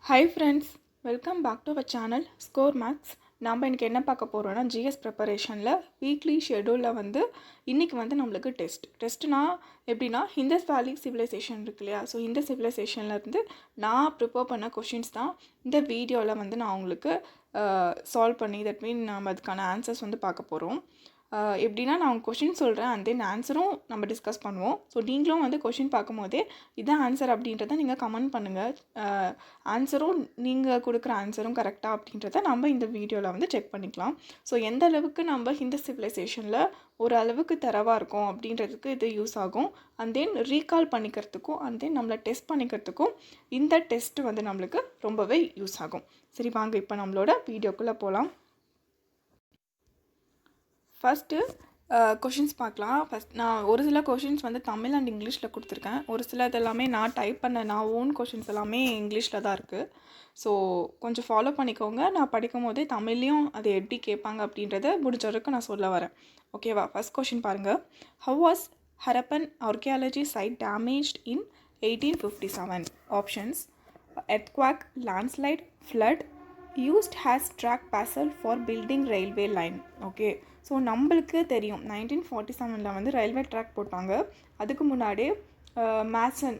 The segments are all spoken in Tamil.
Hi friends, welcome back to our channel Score Max. நாம் இன்றைக்கி என்ன பார்க்க போகிறோன்னா ஜிஎஸ் ப்ரிப்பரேஷனில் வீக்லி ஷெடியூலில் இன்றைக்கி நம்மளுக்கு டெஸ்ட்னா எப்படின்னா இண்டஸ் வேலி சிவிலைசேஷன் இருக்கு இல்லையா. ஸோ இந்த சிவிலைசேஷன்லேருந்து நான் ப்ரிப்பேர் பண்ண கொஷின்ஸ் தான் இந்த வீடியோவில் நான் உங்களுக்கு சால்வ் பண்ணி தட் மீன் நம்ம அதுக்கான ஆன்சர்ஸ் பார்க்க போகிறோம். எப்படின்னா நான் கொஷின் சொல்கிறேன் அண்ட் தென் ஆன்சரும் நம்ம டிஸ்கஸ் பண்ணுவோம். ஸோ நீங்களும் கொஷின் பார்க்கும்போதே இதான் ஆன்சர் அப்படின்றத நீங்கள் கமெண்ட் பண்ணுங்கள். ஆன்சரும் நீங்கள் கொடுக்குற ஆன்சரும் கரெக்டாக அப்படின்றத நம்ம இந்த வீடியோவில் செக் பண்ணிக்கலாம். ஸோ எந்த அளவுக்கு நம்ம இந்த சிவிலைசேஷனில் ஒரு அளவுக்கு தரவாக இருக்கும் அப்படின்றதுக்கு இது யூஸ் ஆகும். அண்ட் தென் ரீகால் பண்ணிக்கிறதுக்கும் அண்ட் தென் நம்மளை டெஸ்ட் பண்ணிக்கிறதுக்கும் இந்த டெஸ்ட் நம்மளுக்கு ரொம்பவே யூஸ் ஆகும். சரி வாங்க இப்போ நம்மளோட வீடியோக்குள்ளே போகலாம். ஃபஸ்ட்டு கொஷின்ஸ் பார்க்கலாம். ஃபஸ்ட் நான் ஒரு சில கொஷின்ஸ் தமிழ் அண்ட் இங்கிலீஷில் கொடுத்துருக்கேன். ஒரு சில இதெல்லாமே நான் டைப் பண்ண நான் ஓன் கொஷின்ஸ் எல்லாமே இங்கிலீஷில் தான் இருக்குது. ஸோ கொஞ்சம் ஃபாலோ பண்ணிக்கோங்க. நான் படிக்கும் போதே தமிழ்லையும் அது எப்படி கேட்பாங்க அப்படின்றத முடிஞ்ச வரைக்கும் நான் சொல்ல வரேன். ஓகேவா? ஃபஸ்ட் கொஷின் பாருங்கள். How was Harappan archaeology site damaged in 1857? Options: earthquake, landslide, flood, used as track parcel for building railway line. Okay, so நம்மளுக்கு தெரியும் 1947 ரயில்வே ட்ராக் போட்டாங்க. அதுக்கு முன்னாடி மேசன்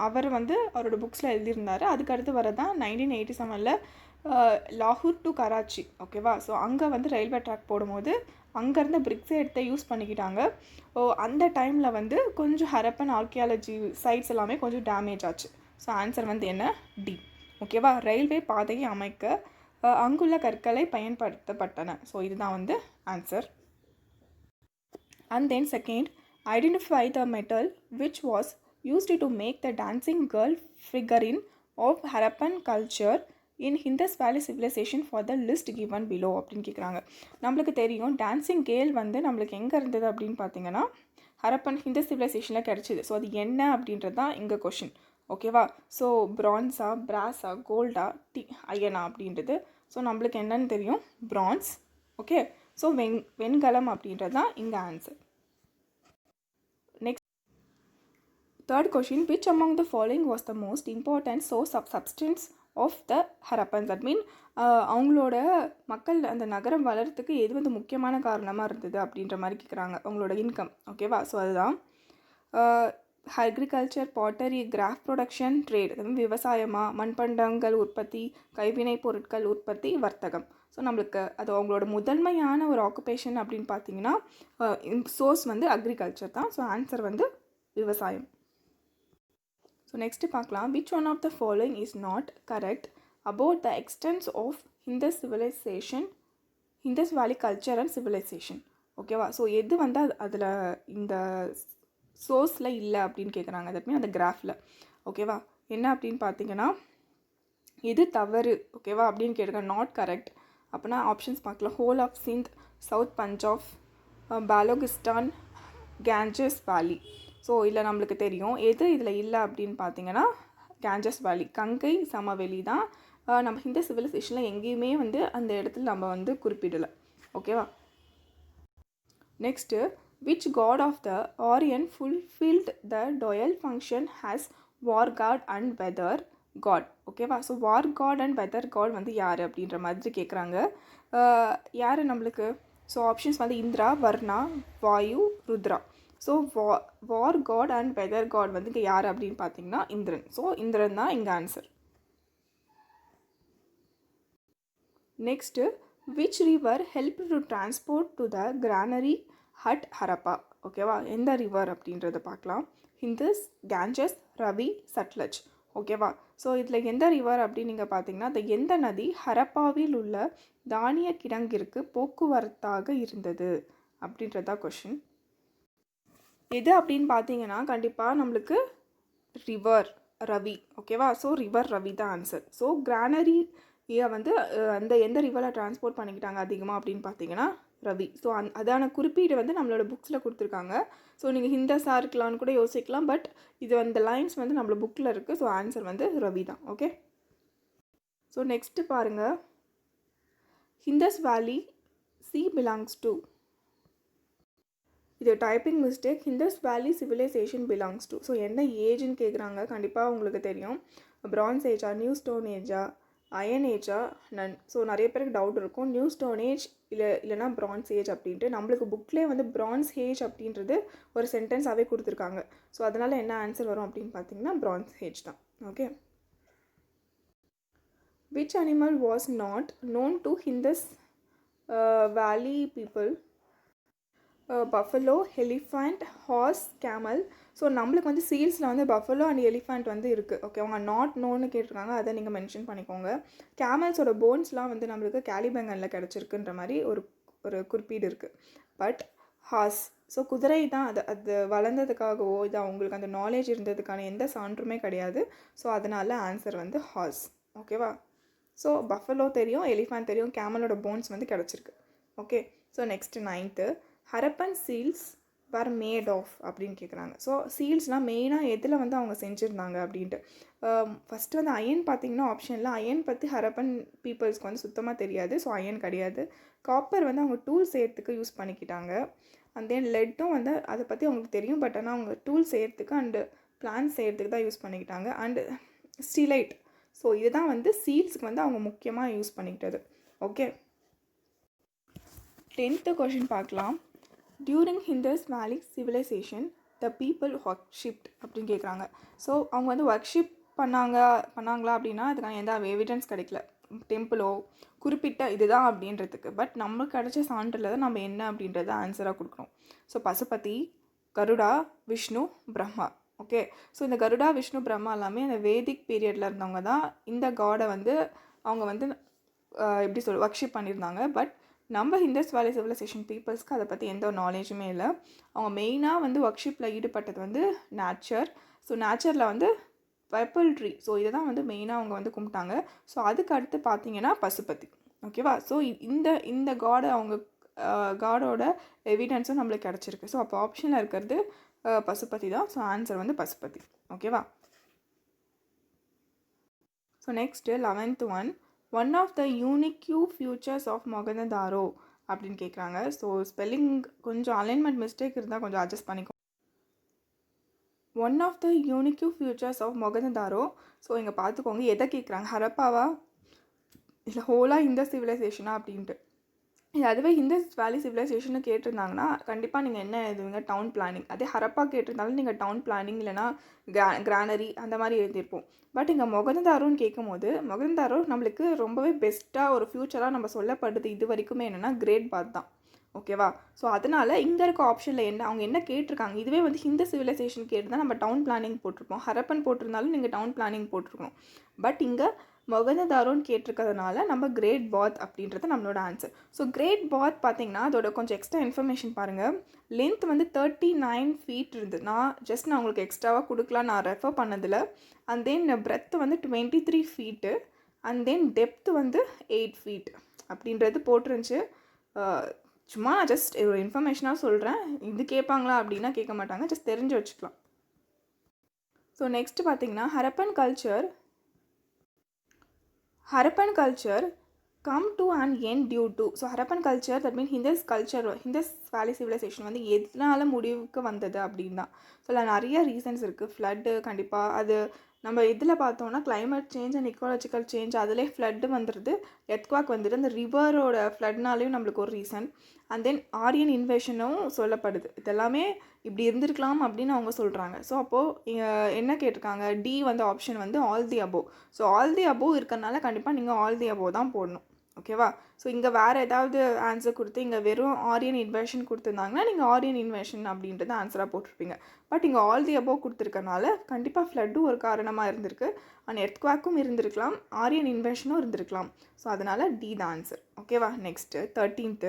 அவர் அவரோட புக்ஸில் எழுதியிருந்தார். அதுக்கடுத்து வரதான் 1987 லாகூர் டு கராச்சி. ஓகேவா? ஸோ அங்கே ரயில்வே ட்ராக் போடும்போது அங்கேருந்த பிரிக்ஸை எடுத்து யூஸ் பண்ணிக்கிட்டாங்க. அந்த டைமில் கொஞ்சம் ஹரப்பன் ஆர்கியாலஜி சைட்ஸ் எல்லாமே கொஞ்சம் டேமேஜ் ஆச்சு. ஸோ ஆன்சர் என்ன? டி. ஓகேவா? ரயில்வே பாதையை அமைக்க அங்குள்ள கற்களை பயன்படுத்தப்பட்டன. ஸோ இதுதான் answer. And then second, identify the metal which was used to make the dancing girl ஃபிகரின் of Harappan culture in Indus valley civilisation for the list given below அப்படின்னு கேட்குறாங்க. நம்மளுக்கு தெரியும் டான்சிங் கேர்ள் நம்மளுக்கு எங்கே இருந்தது அப்படின்னு பார்த்தீங்கன்னா ஹரப்பன் இண்டஸ் சிவிலைசேஷனில் கிடச்சிது. ஸோ அது என்ன அப்படின்றது தான் இங்கே கொஷின். ஓகேவா? ஸோ பிரான்ஸா, பிராஸா, கோல்டா, அயனா அப்படின்றது. ஸோ நம்மளுக்கு என்னன்னு தெரியும், பிரான்ஸ். ஓகே, ஸோ வெண்கலம் அப்படின்றது தான் இங்கே answer. Next third question, which among the following was the most important source of substance of the Harappans? That mean அவங்களோட மக்கள் அந்த நகரம் வளர்கிறதுக்கு எது முக்கியமான காரணமாக இருந்தது அப்படின்ற மாதிரி கேட்குறாங்க. அவங்களோட இன்கம். ஓகேவா? ஸோ அதுதான் agriculture, pottery, craft production, trade. விவசாயமாக, மண்பண்டங்கள் உற்பத்தி, கைவினைப் பொருட்கள் உற்பத்தி, வர்த்தகம். ஸோ நம்மளுக்கு அது அவங்களோட முதன்மையான ஒரு ஆக்குபேஷன் அப்படின்னு பார்த்தீங்கன்னா சோர்ஸ் அக்ரிகல்ச்சர் தான். ஸோ ஆன்சர் விவசாயம். ஸோ நெக்ஸ்ட்டு பார்க்கலாம். Which one of the following is not correct about the extents of Indus civilisation, Indus valley culture and civilisation? ஓகேவா? ஸோ எது அதில் இந்த சோர்ஸில் இல்லை அப்படின்னு கேட்குறாங்க. தட் மீன் அந்த கிராஃபில். ஓகேவா? என்ன அப்படின்னு பார்த்தீங்கன்னா எது தவறு ஓகேவா அப்படின்னு கேட்குறாங்க. நாட் கரெக்ட் அப்படின்னா ஆப்ஷன்ஸ் பார்க்கலாம். Whole of Sindh, south Punjab, Balochistan, Ganges valley. So இதில் நம்மளுக்கு தெரியும் எது இதில் இல்லை அப்படின்னு பார்த்தீங்கன்னா கேஞ்சஸ் வேலி, கங்கை சமவெளி தான். நம்ம இந்த சிவிலைசேஷனில் எங்கேயுமே அந்த இடத்துல நம்ம குறிப்பிடலை. ஓகேவா? Next, which god of the Orient fulfilled the dual function as war god and weather god? ஓகேவா? So war god and weather god யார் அப்படின்ற மாதிரி கேட்குறாங்க. யார் நம்மளுக்கு? So options Indra, Varuna, Vayu, Rudra. So war god and weather god இங்கே யார் அப்படின்னு பார்த்தீங்கன்னா இந்திரன். ஸோ இந்திரன் தான் இங்கே answer. Next, which river helped to transport to the granary at Harappa? ஓகேவா? எந்த ரிவர் அப்படின்றத பார்க்கலாம். இந்தஸ், கேஞ்சஸ், ரவி, சட்லஜ். ஓகேவா? ஸோ இதில் எந்த ரிவர் அப்படின்னு நீங்கள் பார்த்தீங்கன்னா அந்த எந்த நதி ஹரப்பாவில் உள்ள தானிய கிடங்கிற்கு போக்குவரத்தாக இருந்தது அப்படின்றதா கொஷின். எது அப்படின்னு பார்த்தீங்கன்னா கண்டிப்பாக நம்மளுக்கு ரிவர் ரவி. ஓகேவா? ஸோ ரிவர் ரவி தான் ஆன்சர். ஸோ கிரானரி அந்த எந்த ரிவரில் டிரான்ஸ்போர்ட் பண்ணிக்கிட்டாங்க அதிகமாக அப்படின்னு பார்த்தீங்கன்னா ரவி. ஸோ அதான குறிப்பீடு நம்மளோட புக்ஸில் கொடுத்துருக்காங்க. ஸோ நீங்கள் ஹிந்தஸாக இருக்கலாம்னு கூட யோசிக்கலாம். பட் இது அந்த லைன்ஸ் நம்மளோட புக்கில் இருக்குது. ஸோ ஆன்சர் ரவி தான். ஓகே, ஸோ நெக்ஸ்ட்டு பாருங்கள். இண்டஸ் வேலி சி பிலாங்ஸ் டு, இது typing mistake. Indies valley civilisation belongs to. So என்ன ஏஜ்னு கேட்குறாங்க. கண்டிப்பாக உங்களுக்கு தெரியும். பிரான்ஸ் ஏஜா, நியூ ஸ்டோன் ஏஜா, அயன் ஏஜா, நன். ஸோ நிறைய பேருக்கு டவுட் இருக்கும் நியூ ஸ்டோன் ஏஜ் இல்லைனா பிரான்ஸ் ஏஜ் அப்படின்ட்டு. நம்மளுக்கு புக்லேயே வந்து பிரான்ஸ் ஏஜ் அப்படின்றது ஒரு சென்டென்ஸாகவே கொடுத்துருக்காங்க. ஸோ அதனால் என்ன ஆன்சர் வரும் அப்படின்னு பார்த்தீங்கன்னா பிரான்ஸ் ஏஜ் தான். Okay. Which animal was not known to Indus Valley people? Buffalo, elephant, horse, camel. So நம்மளுக்கு வந்து சீல்ஸில் வந்து பஃபலோ அண்ட் எலிஃபண்ட் வந்து இருக்குது. ஓகே, அவங்க நாட் நோன்னு கேட்டிருக்காங்க, அதை நீங்கள் மென்ஷன் பண்ணிக்கோங்க. கேமல்ஸோட போன்ஸ்லாம் வந்து நம்மளுக்கு கேலிபங்கனில் கிடச்சிருக்குன்ற மாதிரி ஒரு குறிப்பீடு இருக்குது. பட் ஹார்ஸ், ஸோ குதிரை தான் அது வளர்ந்ததுக்காகவோ இது அவங்களுக்கு அந்த நாலேஜ் இருந்ததுக்கான எந்த சான்றுமே கிடையாது. ஸோ அதனால் ஆன்சர் வந்து ஹார்ஸ். ஓகேவா. ஸோ பஃபலோ தெரியும், எலிஃபண்ட் தெரியும், கேமலோட போன்ஸ் வந்து கிடச்சிருக்கு. Okay. So next 9th, Harappan seals were made of அப்படின்னு கேட்குறாங்க. ஸோ சீல்ஸ்லாம் மெயினாக எதில் வந்து அவங்க செஞ்சுருந்தாங்க அப்படின்ட்டு. ஃபஸ்ட்டு வந்து அயன் பார்த்திங்கன்னா ஆப்ஷனில் அயன் பற்றி ஹரப்பன் பீப்புள்ஸ்க்கு வந்து சுத்தமாக தெரியாது. ஸோ அயன் கிடையாது. காப்பர் வந்து அவங்க டூல் செய்கிறதுக்கு யூஸ் பண்ணிக்கிட்டாங்க. அண்ட் தென் லெட்டும் வந்து அதை பற்றி அவங்களுக்கு தெரியும், பட் ஆனால் அவங்க டூல் செய்கிறதுக்கு அண்டு பிளான்ஸ் செய்கிறதுக்கு தான் யூஸ் பண்ணிக்கிட்டாங்க. அண்டு ஸ்டீலைட், ஸோ இதுதான் வந்து சீல்ஸுக்கு வந்து அவங்க முக்கியமாக யூஸ் பண்ணிக்கிட்டது. ஓகே. 10th கொஷின் பார்க்கலாம். During ஹிந்தஸ் valley civilization the people ஒர்க்ஷிப்ட் அப்படின்னு கேட்குறாங்க. ஸோ அவங்க வந்து ஒர்க்ஷிப் பண்ணாங்களா அப்படின்னா அதுக்கான எந்த எவிடன்ஸ் கிடைக்கல, டெம்பிளோ குறிப்பிட்ட இதுதான் அப்படின்றதுக்கு. பட் நம்மளுக்கு கிடைச்ச சான்றில் தான் நம்ம என்ன அப்படின்றத ஆன்சராக கொடுக்கணும். So Pasupathi, Garuda, Vishnu, Brahma. Okay. So இந்த கருடா, விஷ்ணு, பிரம்மா எல்லாமே அந்த வேதிக் பீரியடில் இருந்தவங்க தான். இந்த காடை வந்து அவங்க வந்து எப்படி ஒர்க்ஷிப் பண்ணியிருந்தாங்க. பட் நம்ம ஹிந்தஸ் வேலி சிவிலைசேஷன் பீப்புள்ஸ்க்கு அதை பற்றி எந்த ஒரு நாலேஜுமே இல்லை. அவங்க மெயினாக வந்து ஒர்க்ஷிப்பில் ஈடுபட்டது வந்து நேச்சர். ஸோ நேச்சரில் வந்து பர்பிள் ட்ரீ, ஸோ இதை தான் வந்து மெயினாக அவங்க வந்து கும்பிட்டாங்க. ஸோ அதுக்கு அடுத்து பார்த்தீங்கன்னா பசுபதி. ஓகேவா. ஸோ இந்த காடை அவங்க காடோட எவிடன்ஸும் நம்மளுக்கு கிடச்சிருக்கு. ஸோ அப்போ ஆப்ஷனில் இருக்கிறது பசுபதி தான். ஸோ ஆன்சர் வந்து பசுபதி. ஓகேவா. So next 11th one of the unique features of Mohenjodaro அப்படின்னு கேட்குறாங்க. ஸோ ஸ்பெல்லிங் கொஞ்சம் அலைன்மெண்ட் மிஸ்டேக் இருந்தால் கொஞ்சம் அட்ஜஸ்ட் பண்ணிக்கோ. One of the unique features of Mohenjodaro. So இங்கே பார்த்துக்கோங்க எதை கேட்குறாங்க, ஹரப்பாவா இல்லை ஹோலாக இந்த சிவிலைசேஷனா அப்படின்ட்டு. அதுவே ஹிந்தஸ் வேலி சிவிலைசேஷன் கேட்டிருந்தாங்கன்னா கண்டிப்பாக நீங்கள் என்ன எழுதுவீங்க, டவுன் பிளானிங். அதே ஹரப்பா கேட்டிருந்தாலும் நீங்கள் டவுன் பிளானிங் இல்லைனா கிரானரி அந்த மாதிரி எழுதியிருப்போம். பட் இங்கே மொகந்ததாரோன்னு கேட்கும் போது மொகந்ததாரோ நம்மளுக்கு ரொம்பவே பெஸ்ட்டாக ஒரு ஃப்யூச்சராக நம்ம சொல்லப்படுது இது வரைக்குமே என்னென்னா கிரேட் பாத் தான். ஓகேவா. ஸோ அதனால் இங்கே இருக்க ஆப்ஷனில் என்ன அவங்க என்ன கேட்டிருக்காங்க, இதுவே வந்து ஹிந்த சிவிலைசேஷன் கேட்டுதான் நம்ம டவுன் பிளானிங் போட்டிருப்போம். ஹரப்பன் போட்டிருந்தாலும் நீங்கள் டவுன் பிளானிங் போட்டிருக்கணும். பட் இங்கே மொகந்ததாரோன்னு கேட்டிருக்கிறதுனால நம்ம கிரேட் பாத் அப்படின்றது நம்மளோட ஆன்சர். ஸோ கிரேட் பாத் பார்த்தீங்கன்னா அதோட கொஞ்சம் எக்ஸ்ட்ரா இன்ஃபர்மேஷன் பாருங்கள். லென்த் வந்து 39 feet இருந்து நான் உங்களுக்கு எக்ஸ்ட்ராவாக கொடுக்கலாம், நான் ரெஃபர் பண்ணதில். அண்ட் தென் பிரெத் வந்து 23 feet அண்ட் தென் டெப்த் வந்து 8 feet அப்படின்றது போட்டிருந்துச்சு. சும்மா நான் ஜஸ்ட் ஒரு இன்ஃபர்மேஷனாக சொல்கிறேன். இது கேட்பாங்களா அப்படின்னா கேட்க மாட்டாங்க, ஜஸ்ட் தெரிஞ்சு வச்சுக்கலாம். ஸோ நெக்ஸ்ட் பார்த்தீங்கன்னா Harappan culture come to an end due to. So Harappan culture that means Indus Valley civilization வந்து எதனால முடிவுக்கு வந்தது அப்படின்னு தான். ஸோ அதில் நிறைய ரீசன்ஸ் இருக்குது. ஃப்ளட்டு கண்டிப்பாக அது நம்ம இதில் பார்த்தோன்னா climate change and ecological change அதிலே ஃப்ளட்டு வந்துடுது, எர்த்குவாக் வந்துடுது. அந்த ரிவரோட ஃப்ளட்னாலேயும் நம்மளுக்கு ஒரு ரீசன். அண்ட் தென் ஆரியன் இன்வேஷனும் சொல்லப்படுது. இதெல்லாமே இப்படி இருந்திருக்கலாம் அப்படின்னு அவங்க சொல்கிறாங்க. ஸோ அப்போது என்ன கேட்டிருக்காங்க, டி வந்து ஆப்ஷன் வந்து all the above. So all the above இருக்கிறனால கண்டிப்பாக நீங்கள் ஆல் தி அபோவ் தான் போடணும். ஓகேவா. ஸோ இங்கே வேறு ஏதாவது ஆன்சர் கொடுத்து இங்கே வெறும் ஆரியன் இன்வேஷன் கொடுத்துருந்தாங்கன்னா நீங்கள் ஆரியன் இன்வேஷன் அப்படின்றது ஆன்சராக போட்டிருப்பீங்க. பட் இங்கே ஆல் தி அபோவ் கொடுத்துருக்கனால கண்டிப்பாக ஃப்ளட்டும் ஒரு காரணமாக இருந்திருக்கு, அண்ட் எர்த்குவாக்கும் இருந்திருக்கலாம், ஆரியன் இன்வேஷனும் இருந்திருக்கலாம். ஸோ அதனால் டி தான் ஆன்சர். ஓகேவா. Next 13th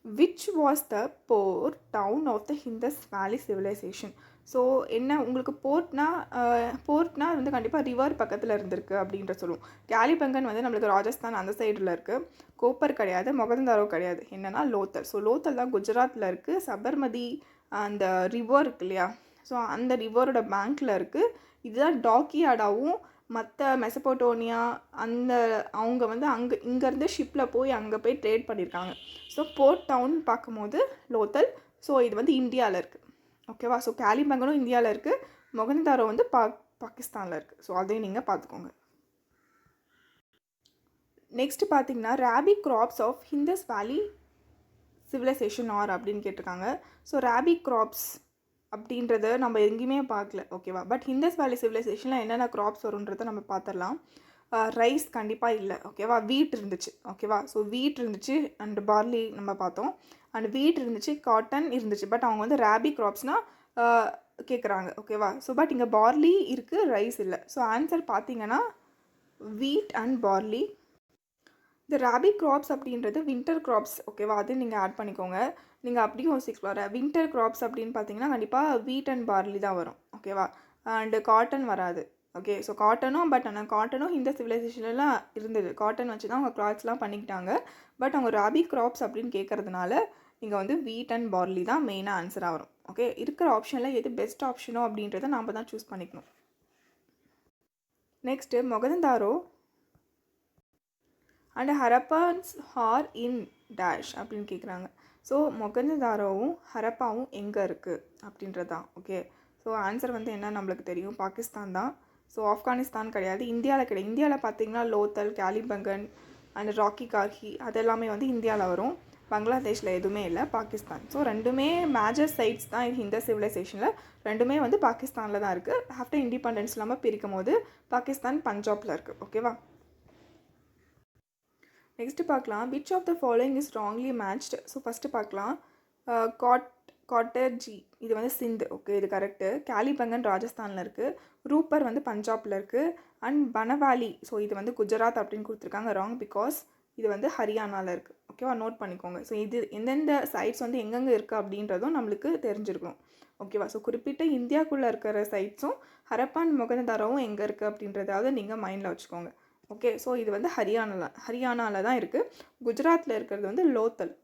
which was the port town of the Indus Valley civilization. So என்ன உங்களுக்கு போர்ட்னா வந்து கண்டிப்பாக ரிவர் பக்கத்தில் இருந்திருக்கு அப்படின்ற சொல்லுவோம். கேலிபங்கன் வந்து நம்மளுக்கு ராஜஸ்தான் அந்த சைடில் இருக்குது. கோப்பர் கிடையாது, மொகந்ததாரோ கிடையாது. என்னென்னா லோத்தல். ஸோ லோத்தல் தான் குஜராத்தில் இருக்குது. சபர்மதி அந்த ரிவர் இருக்கு இல்லையா, ஸோ அந்த ரிவரோட பேங்க்கில் இருக்குது. இதுதான் டாக்கியாடாவும் மற்ற மெசபோட்டோனியா அவங்க வந்து இங்கேருந்து ஷிப்பில் அங்கே போய் ட்ரேட் பண்ணியிருக்காங்க. ஸோ போர்ட் டவுன் பார்க்கும்போது லோத்தல். ஸோ இது வந்து இந்தியாவில் இருக்குது. ஓகேவா. ஸோ கேலிபங்கனும் இந்தியாவில் இருக்குது, மொகந்ததாரோ வந்து பாகிஸ்தானில் இருக்குது. ஸோ அதையும் நீங்கள் பார்த்துக்கோங்க. நெக்ஸ்ட்டு பார்த்தீங்கன்னா rabi graphs of ஹிந்தஸ் valley civilisation R அப்படின்னு கேட்டிருக்காங்க. ஸோ ராபி கிராப்ஸ் அப்படின்றத நம்ம எங்கேயுமே பார்க்கல, ஓகேவா. பட் ஹிந்தஸ் வேலி சிவிலைசேஷனில் என்னென்ன கிராப்ஸ் வரும்ன்றதை நம்ம பார்த்துடலாம். ரைஸ் கண்டிப்பாக இல்லை, ஓகேவா. வீட் இருந்துச்சு, ஓகேவா. ஸோ வீட் இருந்துச்சு அண்ட் பார்லி நம்ம பார்த்தோம். அண்ட் வீட் இருந்துச்சு, காட்டன் இருந்துச்சு. பட் அவங்க வந்து ராபி கிராப்ஸ்னால் கேட்குறாங்க, ஓகேவா. ஸோ பட் இங்கே பார்லி இருக்குது, ரைஸ் இல்லை. ஸோ ஆன்சர் பார்த்தீங்கன்னா வீட் அண்ட் பார்லி. இந்த ராபி கிராப்ஸ் அப்படின்றது வின்டர் கிராப்ஸ், ஓகேவா. அது நீங்கள் ஆட் பண்ணிக்கோங்க. நீங்கள் அப்படியும் யோசிக்கலாம். வின்டர் கிராப்ஸ் அப்படின்னு பார்த்தீங்கன்னா கண்டிப்பாக வீட் அண்ட் பார்லி தான் வரும், ஓகேவா. அண்டு காட்டன் வராது, ஓகே. ஸோ காட்டனும், பட் ஆனால் காட்டனும் இந்த சிவிலைசேஷன்லாம் இருந்தது. காட்டன் வச்சு தான் அவங்க கிளாத்ஸ்லாம் பண்ணிக்கிட்டாங்க. பட் அவங்க ராபி கிராப்ஸ் அப்படின்னு கேட்குறதுனால நீங்கள் வந்து வீட் அண்ட் பார்லி தான் மெயினாக ஆன்சராக வரும், ஓகே. இருக்கிற ஆப்ஷனில் எது பெஸ்ட் ஆப்ஷனோ அப்படின்றத நாம் தான் சூஸ் பண்ணிக்கணும். Next Mohenjodaro and Harappans are in dash அப்படின்னு கேட்குறாங்க. ஸோ மொகஞ்சதாரோவும் ஹரப்பாவும் எங்கே இருக்குது அப்படின்றது தான், ஓகே. ஸோ ஆன்சர் வந்து என்ன நம்மளுக்கு தெரியும், பாகிஸ்தான் தான். ஸோ ஆப்கானிஸ்தான் கிடையாது, இந்தியாவில் கிடையாது. இந்தியாவில் பார்த்தீங்கன்னா லோத்தல், காலிபங்கன் அண்ட் ராக்கி கார்கி அதெல்லாமே வந்து இந்தியாவில் வரும். பங்களாதேஷில் எதுவுமே இல்லை, பாகிஸ்தான். ஸோ ரெண்டுமே மேஜர் சைட்ஸ் தான் இந்த சிவிலைசேஷனில். ரெண்டுமே வந்து பாகிஸ்தானில் தான் இருக்குது. ஆஃப்டர் இண்டிபெண்டன்ஸ் இல்லாமல் பிரிக்கும் போது பாகிஸ்தான் பஞ்சாபில் இருக்குது, ஓகேவா. நெக்ஸ்ட்டு பார்க்கலாம், which of the following is wrongly matched. So first பார்க்கலாம், காட்டர்ஜி இது வந்து சிந்து, ஓகே, இது கரெக்டு. காலிபங்கன் ராஜஸ்தானில் இருக்குது. ரூப்பர் வந்து பஞ்சாபில் இருக்குது. அண்ட் பனவாலி, ஸோ இது வந்து குஜராத் அப்படின்னு கொடுத்துருக்காங்க. ராங், பிகாஸ் இது வந்து ஹரியானாவில் இருக்குது, ஓகேவா. நோட் பண்ணிக்கோங்க. ஸோ இது எந்தெந்த சைட்ஸ் வந்து எங்கெங்கே இருக்குது அப்படின்றதும் நம்மளுக்கு தெரிஞ்சிருக்கும், ஓகேவா. ஸோ குறிப்பிட்ட இந்தியாவுக்குள்ளே இருக்கிற சைட்ஸும் ஹரப்பான் மொகஞ்சதாரோவும் எங்கே இருக்குது அப்படின்றதாவது நீங்கள் மைண்டில் வச்சுக்கோங்க, ஓகே. ஸோ இது வந்து ஹரியானாவில் தான் இருக்குது. குஜராத்தில் இருக்கிறது வந்து லோத்தல்.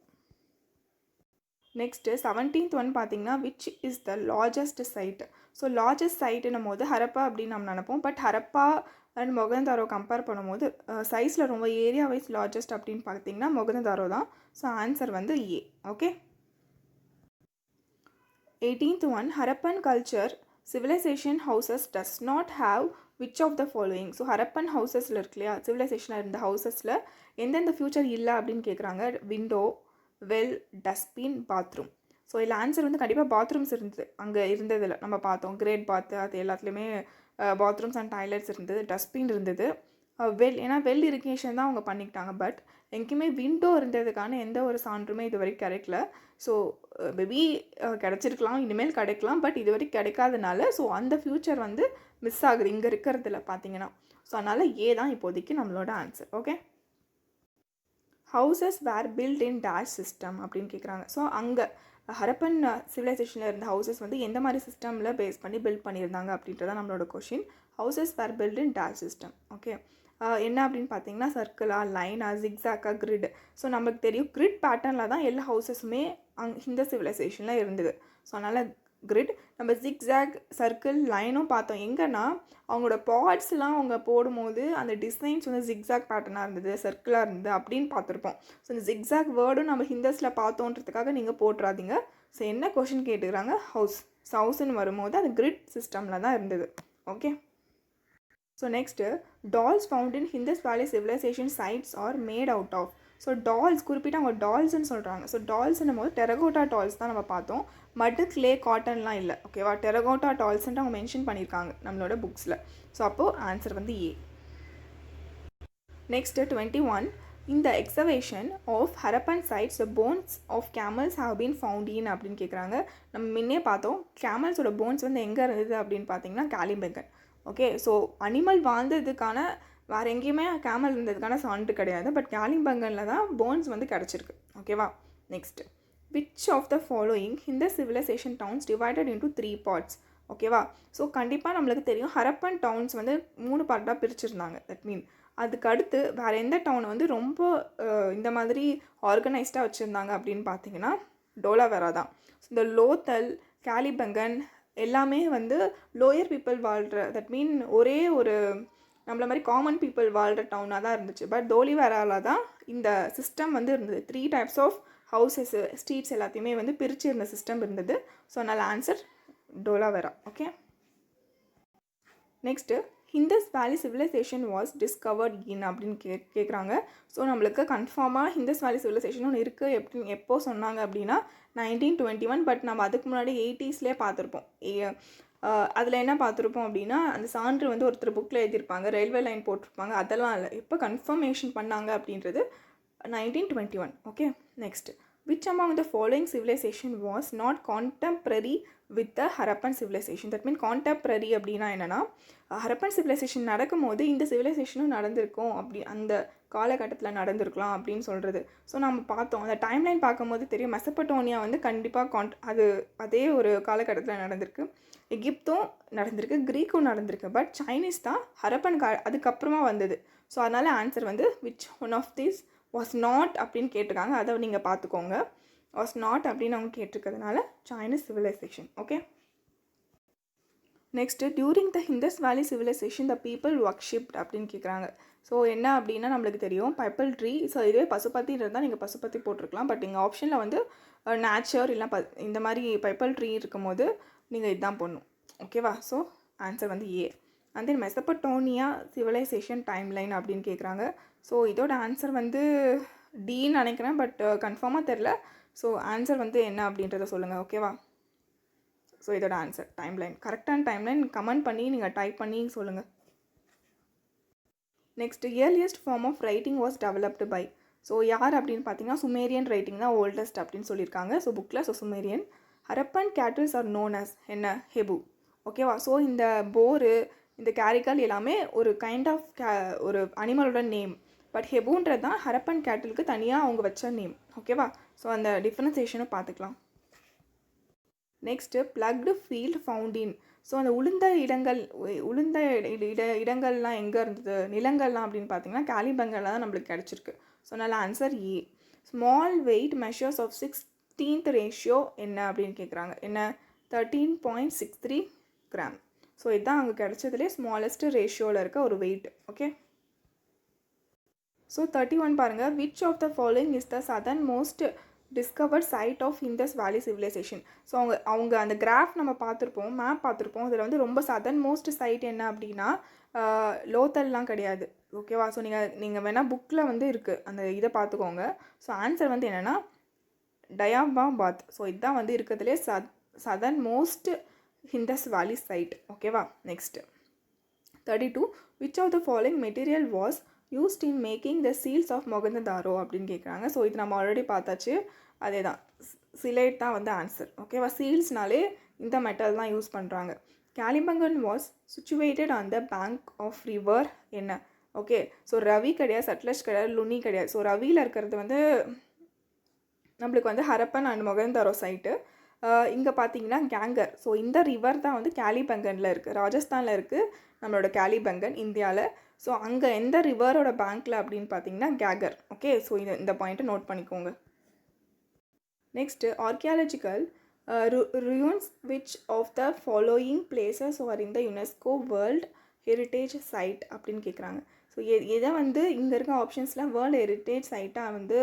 நெக்ஸ்ட்டு 17th ஒன் பார்த்தீங்கன்னா which is the largest site. So largest சைட்டுன்னும் போது ஹரப்பா அப்படின்னு நம்ம நினைப்போம். But Harappa and Mohenjodaro compare பண்ணும்போது சைஸில் ரொம்ப ஏரியா வைஸ் லார்ஜஸ்ட் அப்படின்னு பார்த்தீங்கன்னா மொகஞ்சதாரோ தான். ஸோ ஆன்சர் வந்து A, okay. 18th one, Harappan culture civilisation houses does not have which of the following. So Harappan ஹவுசஸில் இருக்கு இல்லையா, சிவிலைசேஷனில் இருந்த ஹவுசஸில் எந்தெந்த ஃபியூச்சர் இல்லை அப்படின்னு கேட்குறாங்க. Window, well, dustbin, bathroom. So இதில் ஆன்சர் வந்து கண்டிப்பாக பாத்ரூம்ஸ் இருந்தது. அங்கே இருந்ததில் நம்ம பார்த்தோம், கிரேட் பாத்து அது எல்லாத்துலேயுமே பாத்ரூம்ஸ் அண்ட் டாய்லெட்ஸ் இருந்தது. டஸ்ட்பின் இருந்தது. வெல், ஏன்னா வெல் இரிகேஷன் தான் அவங்க பண்ணிக்கிட்டாங்க. பட் எங்கேயுமே விண்டோ இருந்ததுக்கான எந்த ஒரு சான்றுமே இது வரைக்கும் கிடைக்கல. ஸோ மேபி கிடச்சிருக்கலாம், இனிமேல் கிடைக்கலாம். பட் இது வரைக்கும் கிடைக்காதனால ஸோ அந்த ஃப்யூச்சர் வந்து மிஸ் ஆகுது இங்கே இருக்கிறதுல பார்த்தீங்கன்னா. ஸோ அதனால் ஏ தான் இப்போதைக்கு நம்மளோட answer, okay. Houses were built in dash system அப்படின்னு கேட்குறாங்க. ஸோ அங்கே ஹரப்பன் சிவிலைசேஷனில் இருந்த ஹவுசஸ் வந்து எந்த மாதிரி சிஸ்டமில் பேஸ் பண்ணி பில்ட் பண்ணியிருந்தாங்க அப்படின்றதான் நம்மளோட question. Houses were built in dash system, okay. என்ன அப்படின்னு பார்த்தீங்கன்னா சர்க்கிளா, லைனா, ஜிக்ஸாக்கா, கிரிட். ஸோ நமக்கு தெரியும் கிரிட் பேட்டர்னில் தான் எல்லா ஹவுசஸுமே இந்த சிவிலைசேஷனில் இருந்தது. ஸோ அதனால் கிரிட். நம்ம ஜிக்ஸாக், சர்க்கிள், லைனும் பார்த்தோம். எங்கன்னா அவங்களோட பார்ட்ஸ்லாம் அவங்க போடும்போது அந்த டிசைன்ஸ் வந்து ஜிக்ஸாக் பேட்டர்னாக இருந்தது, சர்க்கிளாக இருந்தது அப்படின்னு பார்த்துருப்போம். ஸோ இந்த ஜிக்ஸாக் வேர்டும் நம்ம ஹிந்தஸில் பார்த்தோன்றதுக்காக நீங்கள் போட்டுறாதீங்க. ஸோ என்ன கொஷின் கேட்டுக்கிறாங்க, ஹவுஸ். ஸோ ஹவுஸ்ன்னு வரும்போது அது கிரிட் சிஸ்டமில் தான் இருந்தது, okay. So next, dolls found in Indus valley civilisation sites are made out of. So dolls குறிப்பிட்ட அவங்க டால்ஸ்ன்னு சொல்கிறாங்க. ஸோ டால்ஸ்ன்னும் போது டெரகோட்டா டால்ஸ் தான் நம்ம பார்த்தோம். மட்டு, கிளே, காட்டன்லாம் இல்லை, ஓகேவா. டெரகோட்டா டால்ஸ்ன்ட்டு அவங்க மென்ஷன் பண்ணியிருக்காங்க நம்மளோட புக்ஸில். ஸோ அப்போது ஆன்சர் வந்து ஏ. நெக்ஸ்ட்டு 21, இந்த excavation of Harappan sites the bones of camels have been found in அப்படின்னு கேட்குறாங்க. நம்ம முன்னே பார்த்தோம் கேமல்ஸோட போன்ஸ் வந்து எங்கே இருந்தது அப்படின்னு பார்த்தீங்கன்னா காலிபங்கன், ஓகே. ஸோ அனிமல் வாழ்ந்ததுக்கான வேறு எங்கேயுமே கேமல் இருந்ததுக்கான சான்று கிடையாது. பட் காலிபங்கனில் தான் போன்ஸ் வந்து கிடச்சிருக்கு, ஓகேவா. Next, which of the following இந்த civilization towns divided into 3 parts, ஓகேவா. ஸோ கண்டிப்பாக நம்மளுக்கு தெரியும் ஹரப்பன் டவுன்ஸ் வந்து 3 பார்ட்டாக பிரிச்சுருந்தாங்க. தட் மீன் அதுக்கு அடுத்து வேறு எந்த டவுன் வந்து ரொம்ப இந்த மாதிரி ஆர்கனைஸ்டாக வச்சுருந்தாங்க அப்படின்னு பார்த்தீங்கன்னா டோலாவேரா தான். ஸோ இந்த லோத்தல், காலிபங்கன் எல்லாமே வந்து லோயர் பீப்புள் வாழ்கிற, தட் மீன் ஒரே ஒரு நம்மள மாதிரி காமன் பீப்புள் வாழ்கிற டவுனாக தான் இருந்துச்சு. பட் டோலிவேராவில் தான் இந்த சிஸ்டம் வந்து இருந்தது. 3 டைப்ஸ் ஆஃப் ஹவுசஸ், ஸ்ட்ரீட்ஸ் எல்லாத்தையுமே வந்து பிரித்து இருந்த சிஸ்டம் இருந்தது. ஸோ அதனால் answer டோலாவேரா, okay. Next ஹிந்தஸ் valley civilisation was discovered இன் அப்படின்னு கேட்குறாங்க. ஸோ நம்மளுக்கு கன்ஃபார்மாக ஹிந்தஸ் வேலி சிவிலைசேஷன் ஒன்று இருக்குது எப்போ சொன்னாங்க அப்படின்னா 1921. பட் நம்ம அதுக்கு முன்னாடி 80ஸ்லேயே பார்த்துருப்போம். அதில் என்ன பார்த்துருப்போம் அப்படின்னா அந்த சான்று வந்து ஒருத்தர் புக்கில் எழுதியிருப்பாங்க, ரயில்வே லைன் போட்டிருப்பாங்க, அதெல்லாம் இல்லை. எப்போ கன்ஃபர்மேஷன் பண்ணாங்க அப்படின்றது 1921. Okay, next which among the following civilization was not contemporary with the Harappan civilization? That means contemporary அப்படின்னா என்னென்னா ஹரப்பன் சிவிலைசேஷன் நடக்கும்போது இந்த சிவிலைசேஷனும் நடந்திருக்கும், அப்படி அந்த காலகட்டத்தில் நடந்திருக்கலாம் அப்படின்னு சொல்கிறது. ஸோ நம்ம பார்த்தோம் அந்த டைம்லைன் பார்க்கும்போது தெரியும், மெசபடோனியா வந்து கண்டிப்பாக அதே ஒரு காலகட்டத்தில் நடந்திருக்கு, எகிப்தும் நடந்திருக்கு, க்ரீக்கும் நடந்திருக்கு. பட் சைனீஸ் தான் ஹரப்பன் அதுக்கப்புறமா வந்தது. ஸோ அதனால் ஆன்சர் வந்து which one of these was not அப்படின்னு கேட்டிருக்காங்க. அதை நீங்கள் பார்த்துக்கோங்க. was not அப்படின்னு அவங்க கேட்டிருக்கிறதுனால Chinese civilization. Okay, next during the Indus valley civilization the people ஒர்க்ஷிப்ட் அப்படின்னு கேட்குறாங்க. ஸோ என்ன அப்படின்னா நம்மளுக்கு தெரியும் பைப்பிள் ட்ரீ. ஸோ இதுவே பசுபத்தி இருந்தால் நீங்கள் பசுபத்தி போட்டிருக்கலாம். பட் எங்கள் ஆப்ஷனில் வந்து நேச்சர் இல்லை இந்த மாதிரி பைப்பிள் ட்ரீ இருக்கும் போது நீங்கள் இதுதான் போடணும். ஓகேவா? ஸோ ஆன்சர் வந்து ஏ. அண்ட் தென் மெசபடோனியா சிவிலைசேஷன் டைம்லைன் அப்படின்னு கேட்குறாங்க. ஸோ இதோட ஆன்சர் வந்து டின்னு நினைக்கிறேன், பட் கன்ஃபார்மாக தெரில. ஸோ ஆன்சர் வந்து என்ன அப்படின்றத சொல்லுங்கள். ஓகேவா? ஸோ இதோட ஆன்சர் டைம்லைன். கரெக்டான டைம்லைன் கமெண்ட் பண்ணி நீங்கள் டைப் பண்ணி சொல்லுங்கள். Next earliest form of writing was developed by. So யார் அப்படின்னு பார்த்தீங்கன்னா சுமேரியன் ரைட்டிங் தான் ஓல்டஸ்ட் அப்படின்னு சொல்லியிருக்காங்க. ஸோ புக்கில் so Sumerian. Harappan cattles are known as என்ன ஹெபு. ஓகேவா? ஸோ இந்த போரு இந்த கேரிக்கல் எல்லாமே ஒரு கைண்ட் ஆஃப் ஒரு அனிமலோட நேம். பட் ஹெபுன்றது தான் ஹரப்பன் கேட்டிலுக்கு தனியாக அவங்க வச்ச நேம். ஓகேவா? ஸோ அந்த டிஃப்ரென்சேஷனும் பார்த்துக்கலாம். Next ploughed field found in. So அந்த உளுந்த இடங்கள்லாம் எங்கே இருந்தது, நிலங்கள்லாம் அப்படின்னு பார்த்தீங்கன்னா காலிபங்கனில் தான் நம்மளுக்கு கிடச்சிருக்கு. ஸோ அதனால் answer A. Small weight measures of 16th ratio என்ன அப்படின்னு கேட்குறாங்க. என்ன 13.63 கிராம். ஸோ இதுதான் அங்கே கிடச்சதுலேயே ஸ்மாலஸ்ட் ரேஷியோவில் இருக்க ஒரு வெயிட். ஓகே, ஸோ 31 பாருங்கள். Which of the following is the southern most discovered site of Indus valley civilisation. So அவங்க அந்த கிராஃப் நம்ம பார்த்துருப்போம், மேப் பார்த்துருப்போம். அதில் வந்து ரொம்ப சதர்ன் மோஸ்ட் சைட் என்ன அப்படின்னா லோத்தல்லாம் கிடையாது. ஓகேவா? ஸோ நீங்கள் வேணால் புக்கில் வந்து இருக்குது, அந்த இதை பார்த்துக்கோங்க. ஸோ ஆன்சர் வந்து என்னென்னா டயாபாபாத். ஸோ இதுதான் வந்து இருக்கிறதுலே சதர்ன் மோஸ்ட் ஹிந்தஸ் வேலி சைட். ஓகேவா? Next 32 which of the following material was used in making the seals of Mohenjodaro அப்படின்னு கேட்குறாங்க. ஸோ இது நம்ம ஆல்ரெடி பார்த்தாச்சு, அதே தான் சிலேட் தான் வந்து ஆன்சர். ஓகேவா? சீல்ஸ்னாலே இந்த மெட்டல் தான் யூஸ் பண்ணுறாங்க. Kalibangan was situated on the bank of river என்ன. ஓகே, ஸோ ரவி கிடையாது, சட்லஜ் கிடையாது, லுனி கிடையாது. ஸோ ரவியில் இருக்கிறது வந்து நம்மளுக்கு வந்து ஹரப்பன் அண்ட் மொகந்ததாரோ சைட்டு. இங்கே பார்த்தீங்கன்னா கேங்கர். ஸோ இந்த ரிவர் தான் வந்து காலிபங்கனில் இருக்குது, ராஜஸ்தானில் இருக்குது நம்மளோட காலிபங்கன் இந்தியாவில். ஸோ அங்கே எந்த ரிவரோட பேங்க்கில் அப்படின்னு பார்த்தீங்கன்னா கேகர். ஓகே, ஸோ இந்த பாயிண்ட்டை நோட் பண்ணிக்கோங்க. Next archaeological ruins which of the following places are in the UNESCO World Heritage Site அப்படின்னு கேட்குறாங்க. ஸோ எதை வந்து இங்கே இருக்க ஆப்ஷன்ஸில் வேர்ல்டு ஹெரிட்டேஜ் சைட்டாக வந்து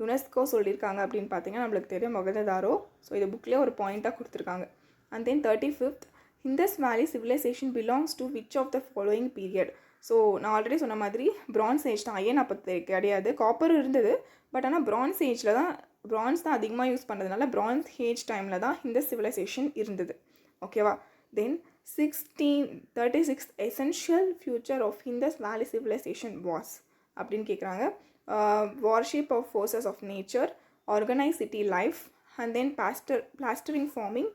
யுனெஸ்கோ சொல்லியிருக்காங்க அப்படின்னு பார்த்தீங்கன்னா நம்மளுக்கு தெரியும் மொகந்ததாரோ. ஸோ இது புக்லேயே ஒரு பாயிண்ட்டாக கொடுத்துருக்காங்க. And then 35th Indus valley civilisation belongs to which of the following period. So நான் ஆல்ரெடி சொன்ன மாதிரி பிரான்ஸ் ஏஜ் தான், அயன் அப்போ கிடையாது, காப்பரும் இருந்தது. பட் ஆனால் பிரான்ஸ் ஏஜில் தான், பிரான்ஸ் தான் அதிகமாக யூஸ் பண்ணுறதுனால பிரான்ஸ் ஏஜ் டைமில் தான் இந்த சிவிலைசேஷன் இருந்தது. ஓகேவா? Then 1636 essential feature of Indus valley civilisation was அப்படின்னு கேட்குறாங்க. Worship of forces of nature, organise city life, and then plastering farming,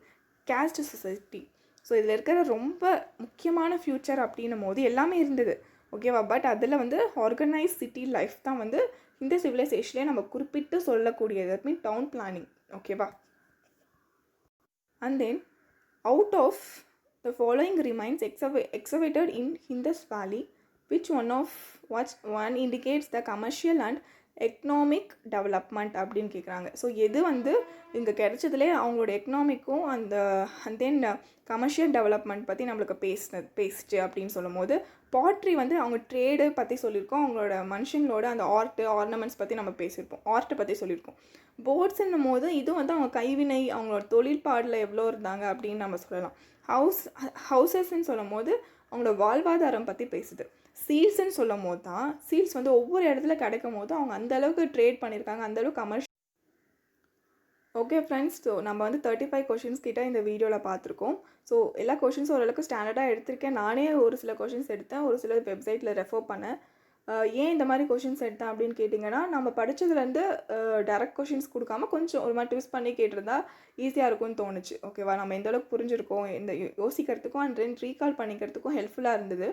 caste society. So இதில் இருக்கிற ரொம்ப முக்கியமான ஃப்யூச்சர் அப்படின்னும் போது எல்லாமே இருந்தது. ஓகேவா? பட் அதில் வந்து ஆர்கனைஸ் சிட்டி லைஃப் தான் வந்து இந்த சிவிலைசேஷன்லேயே நம்ம குறிப்பிட்டு சொல்லக்கூடியது. That mean town planning. ஓகேவா? And then out of the following remains excavated in Indus valley which one indicates the commercial and economic development அப்படின்னு கேட்குறாங்க. ஸோ எது வந்து இங்கே கிடைச்சதுலே அவங்களோட எக்கனாமிக்கும் அண்ட் தென் கமர்ஷியல் டெவலப்மெண்ட் பற்றி நம்மளுக்கு பேசிச்சு அப்படின்னு சொல்லும் போது பாட்ரி வந்து அவங்க ட்ரேடு பற்றி சொல்லியிருக்கோம், அவங்களோட மனுஷங்களோட அந்த ஆர்னமெண்ட்ஸ் பற்றி நம்ம பேசியிருப்போம், ஆர்ட்டை பற்றி சொல்லியிருக்கோம். போர்ட்ஸ்ன்னும் போது இது வந்து அவங்க கைவினை, அவங்களோட தொழில்பாடில் எவ்வளோ இருந்தாங்க அப்படின்னு நம்ம சொல்லலாம். ஹவுசஸ்ன்னு சொல்லும் போது அவங்களோட வாழ்வாதாரம் பற்றி பேசுது. சீல்ஸ்ன்னு சொல்லும் போது தான் சீல்ஸ் வந்து ஒவ்வொரு இடத்துல கிடைக்கும் போது அவங்க அந்தளவுக்கு ட்ரேட் பண்ணியிருக்காங்க, அந்தளவுக்கு கமர்ஷியல். ஓகே ஃப்ரெண்ட்ஸ், ஸோ நம்ம வந்து 35 கொஷின்ஸ் கிட்ட இந்த வீடியோவில் பார்த்துருக்கோம். ஸோ எல்லா கொஷின்ஸும் ஓரளவுக்கு ஸ்டாண்டர்டாக எடுத்திருக்கேன். நானே ஒரு சில கொஷின்ஸ் எடுத்தேன், ஒரு சில வெப்சைட்டில் ரெஃபர் பண்ணேன். ஏன் இந்த மாதிரி கொஷின்ஸ் எடுத்தேன் அப்படின்னு கேட்டிங்கன்னா, நம்ம படித்ததுலேருந்து டேரக்ட் கொஷின்ஸ் கொடுக்காம கொஞ்சம் ஒரு மாதிரி ட்விஸ்ட் பண்ணி கேட்டிருந்தா ஈஸியாக இருக்கும்னு தோணுச்சு. ஓகேவா, நம்ம எந்தளவுக்கு புரிஞ்சிருக்கோம், இந்த யோசிக்கிறதுக்கும் அண்ட் தென் ரீகால் பண்ணிக்கிறதுக்கும் ஹெல்ப்ஃபுல்லாக இருந்தது.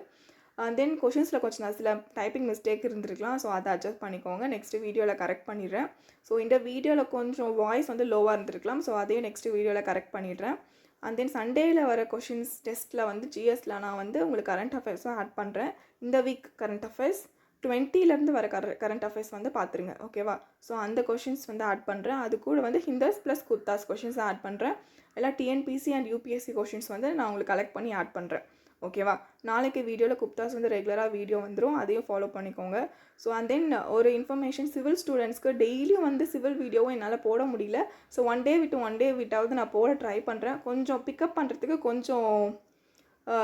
தென் கொஷின்ஸில் கொஞ்சம் சில டைப்பிங் மிஸ்டேக் இருந்திருக்கலாம். ஸோ அதை அட்ஜஸ்ட் பண்ணிக்கோங்க. நெக்ஸ்ட் வீடியோவில் கரெக்ட் பண்ணிடுறேன். ஸோ இந்த வீடியோவில் கொஞ்சம் வாய்ஸ் வந்து லோவாக இருந்திருக்கலாம். ஸோ அதையும் நெக்ஸ்ட் வீடியோவில் கரெக்ட் பண்ணிடுறேன். அண்ட் தென் சண்டேயில் வர கொஷின்ஸ் டெஸ்ட்டில் வந்து ஜிஎஸ்சில் நான் வந்து உங்களுக்கு கரண்ட் அஃபேர்ஸும் ஆட் பண்ணுறேன். இந்த வீக் கரண்ட் அஃபேர்ஸ் 20லேருந்து வர கரண்ட் அஃபேர்ஸ் வந்து பார்த்துருங்க. ஓகேவா, ஸோ அந்த கொஷின்ஸ் வந்து ஆட் பண்ணுறேன். அது கூட வந்து ஹிந்தர்ஸ் ப்ளஸ் குர்தாஸ் கொஷின்ஸ் ஆட் பண்ணுறேன். எல்லாம் டிஎன்பிசி அண்ட் யூபிஎஸ்சி கொஷின்ஸ் வந்து நான் உங்களுக்கு கலெக்ட் பண்ணி ஆட் பண்ணுறேன். ஓகேவா, நாளைக்கு வீடியோவில் குப்தாஸ் வந்து ரெகுலராக வீடியோ வந்துடும், அதையும் ஃபாலோ பண்ணிக்கோங்க. ஸோ அண்ட் தென் ஒரு இன்ஃபர்மேஷன், சிவில் ஸ்டூடெண்ட்ஸ்க்கு டெய்லியும் வந்து சிவில் வீடியோவும் என்னால் போட முடியல. ஸோ ஒன் டே விட்டாவது நான் போட ட்ரை பண்ணுறேன். கொஞ்சம் பிக்கப் பண்ணுறதுக்கு கொஞ்சம்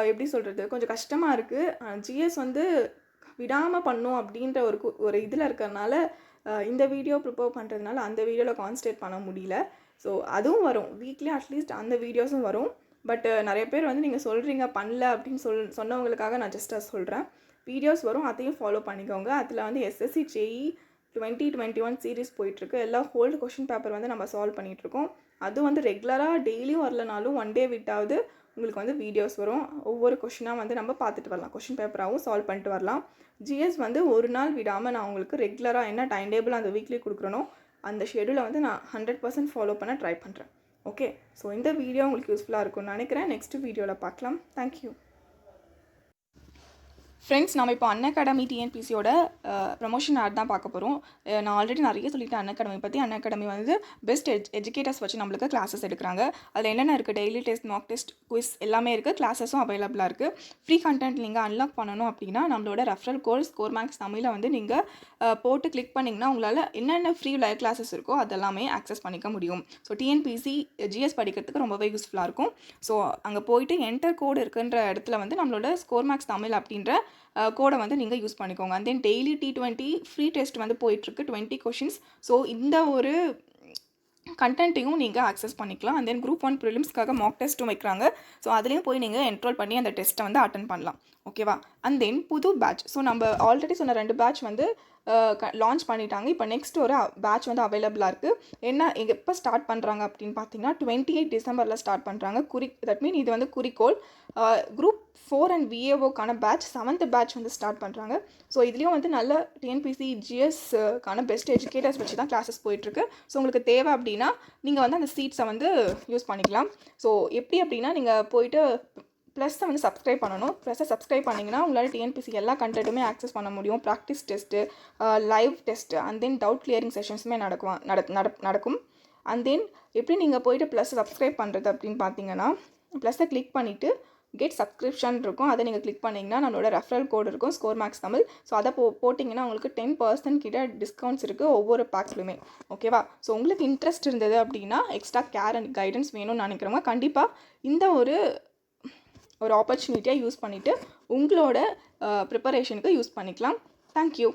எப்படி சொல்கிறது, கொஞ்சம் கஷ்டமாக இருக்குது. ஜிஎஸ் வந்து விடாமல் பண்ணும் அப்படின்ற ஒரு இதில் இருக்கிறதுனால இந்த வீடியோ ப்ரிப்பேர் பண்ணுறதுனால அந்த வீடியோவில் கான்சன்ட்ரேட் பண்ண முடியல. ஸோ அதுவும் வரும் வீக்லி, அட்லீஸ்ட் அந்த வீடியோஸும் வரும். பட் நிறைய பேர் வந்து நீங்கள் சொல்கிறீங்க பண்ணல அப்படின்னு சொன்னவங்களுக்காக நான் ஜஸ்ட்டாக சொல்கிறேன். வீடியோஸ் வரும், அதையும் ஃபாலோ பண்ணிக்கோங்க. அதில் வந்து எஸ்எஸ்சி ஜேஇ 2021 சீரீஸ் போயிட்டுருக்கு. எல்லா ஹோல்டு கொஷின் பேப்பர் வந்து நம்ம சால்வ் பண்ணிகிட்ருக்கோம். அது வந்து ரெகுலராக டெய்லியும் வரலனாலும் ஒன் டே விட்டாவது உங்களுக்கு வந்து வீடியோஸ் வரும். ஒவ்வொரு கொஷினாக வந்து நம்ம பார்த்துட்டு வரலாம், கொஷின் பேப்பராகவும் சால்வ் பண்ணிட்டு வரலாம். ஜிஎஸ் வந்து ஒரு நாள் விடாமல் நான் உங்களுக்கு ரெகுலராக என்ன டைம் டேபிள் அந்த வீக்லி கொடுக்குறனோ அந்த ஷெடியூலை வந்து நான் 100% ஃபாலோ பண்ண ட்ரை பண்ணுறேன். ஓகே, ஸோ இந்த வீடியோ உங்களுக்கு யூஸ்ஃபுல்லாக இருக்கும்னு நினைக்கிறேன். நெக்ஸ்ட் வீடியோவில் பார்க்கலாம். Thank you friends. நம்ம இப்போ அன்அகாடமி டிஎன்பிசியோட ப்ரமோஷன் ஆட் தான் பார்க்க போகிறோம். நான் ஆல்ரெடி நிறைய சொல்லிட்டேன் அன்அகாடமி பற்றி. அன்அகாடமி வந்து பெஸ்ட் எஜுகேட்டர்ஸ் வச்சு நம்மளுக்கு கிளாஸஸ் எடுக்கிறாங்க. அதில் என்னென்ன இருக்குது, daily test, Mach test, quiz எல்லாமே இருக்குது. கிளாஸஸும் அவைலபிளாக இருக்குது. ஃப்ரீ கண்டென்ட் நீங்கள் அன்லாக் பண்ணணும் அப்படின்னா நம்மளோட ரெஃபரல் கோட் ஸ்கோர் மேக்ஸ் தமிழில் வந்து நீங்கள் போட்டு கிளிக் பண்ணிங்கன்னா உங்களால் என்னென்ன ஃப்ரீ லைவ் கிளாஸஸ் இருக்கோ அதெல்லாமே ஆக்சஸ் பண்ணிக்க முடியும். ஸோ டிஎன்பிசி ஜிஎஸ் படிக்கிறதுக்கு ரொம்பவே யூஸ்ஃபுல்லாக இருக்கும். ஸோ அங்கே போயிட்டு என்டர் கோடு இருக்குன்ற இடத்துல வந்து நம்மளோட ஸ்கோர் மேக்ஸ் தமிழ் அப்படின்ற கோடை வந்து நீங்கள் யூஸ் பண்ணிக்கோங்க. And then daily T20 free test வந்து போயிட்டுருக்கு, 20 கொஷின்ஸ். ஸோ இந்த ஒரு கண்டென்ட்டையும் நீங்கள் ஆக்சஸ் பண்ணிக்கலாம். அண்ட் தென் குரூப் 1 ப்ரிலிம்ஸ்க்காக மாக் டெஸ்ட்டும் வைக்கிறாங்க. ஸோ அதுலேயும் போய் நீங்கள் என்ரோல் பண்ணி அந்த டெஸ்ட்டை வந்து அட்டன் பண்ணலாம். ஓகேவா, அண்ட் தென் புது பேட்ச், ஸோ நம்ம ஆல்ரெடி சொன்ன 2 பேட்ச் வந்து லான்ச் பண்ணிட்டாங்க. இப்போ நெக்ஸ்ட் ஒரு பேட்ச் வந்து அவைலபிளாக இருக்குது. என்ன எப்போ ஸ்டார்ட் பண்ணுறாங்க அப்படின்னு பார்த்தீங்கன்னா 28 டிசம்பரில் ஸ்டார்ட் பண்ணுறாங்க. தட் மீன் இது வந்து குறிக்கோள். குரூப் 4 அண்ட் விஏஓக்கான பேட்ச் 7th பேட்ச் வந்து ஸ்டார்ட் பண்ணுறாங்க. ஸோ இதுலேயும் வந்து நல்ல டிஎன்பிசி ஜிஎஸ்க்கான பெஸ்ட் எஜுகேட்டர்ஸ் வச்சு தான் கிளாஸஸ் போயிட்டுருக்கு. ஸோ உங்களுக்கு தேவை அப்படின்னா நீங்கள் வந்து அந்த சீட்ஸை வந்து யூஸ் பண்ணிக்கலாம். ஸோ எப்படி அப்படின்னா நீங்கள் போயிட்டு ப்ளஸ்ஸை வந்து சப்ஸ்கிரைப் பண்ணணும். ப்ளஸ்ஸை சப்ஸ்கிரைப் பண்ணிங்கன்னா உங்களால் டிஎன்பிசி எல்லா கண்டென்ட்டுமே ஆக்சஸ் பண்ண முடியும். Practice test, live test, and then doubt clearing செஷன்ஸுமே நடக்கும். அண்ட் தென் எப்படி நீங்கள் போயிட்டு ப்ளஸ் சப்ஸ்கிரைப் பண்ணுறது அப்படின்னு பார்த்தீங்கன்னா ப்ளஸ்ஸை கிளிக் பண்ணிவிட்டு கெட் சப்ஸ்கிரிப்ஷன் இருக்கும். அதை நீங்கள் கிளிக் பண்ணிங்கன்னா நம்மளோட ரெஃபரல் கோடு இருக்கும், ஸ்கோர் மேக்ஸ் தமிழ். ஸோ அதை போட்டிங்கன்னா உங்களுக்கு 10% கிட்ட டிஸ்கவுண்ட்ஸ் இருக்குது ஒவ்வொரு பேக்ஸ்லையுமே. ஓகேவா, ஸோ உங்களுக்கு இன்ட்ரெஸ்ட் இருந்தது அப்படின்னா எக்ஸ்ட்ரா கேர் அண்ட் கைடன்ஸ் வேணும்னு நினைக்கிறவங்க கண்டிப்பாக இந்த ஒரு ஆப்பர்ச்சுனிட்டியாக யூஸ் பண்ணிவிட்டு உங்களோட ப்ரிப்பரேஷனுக்கு யூஸ் பண்ணிக்கலாம். தேங்க்யூ.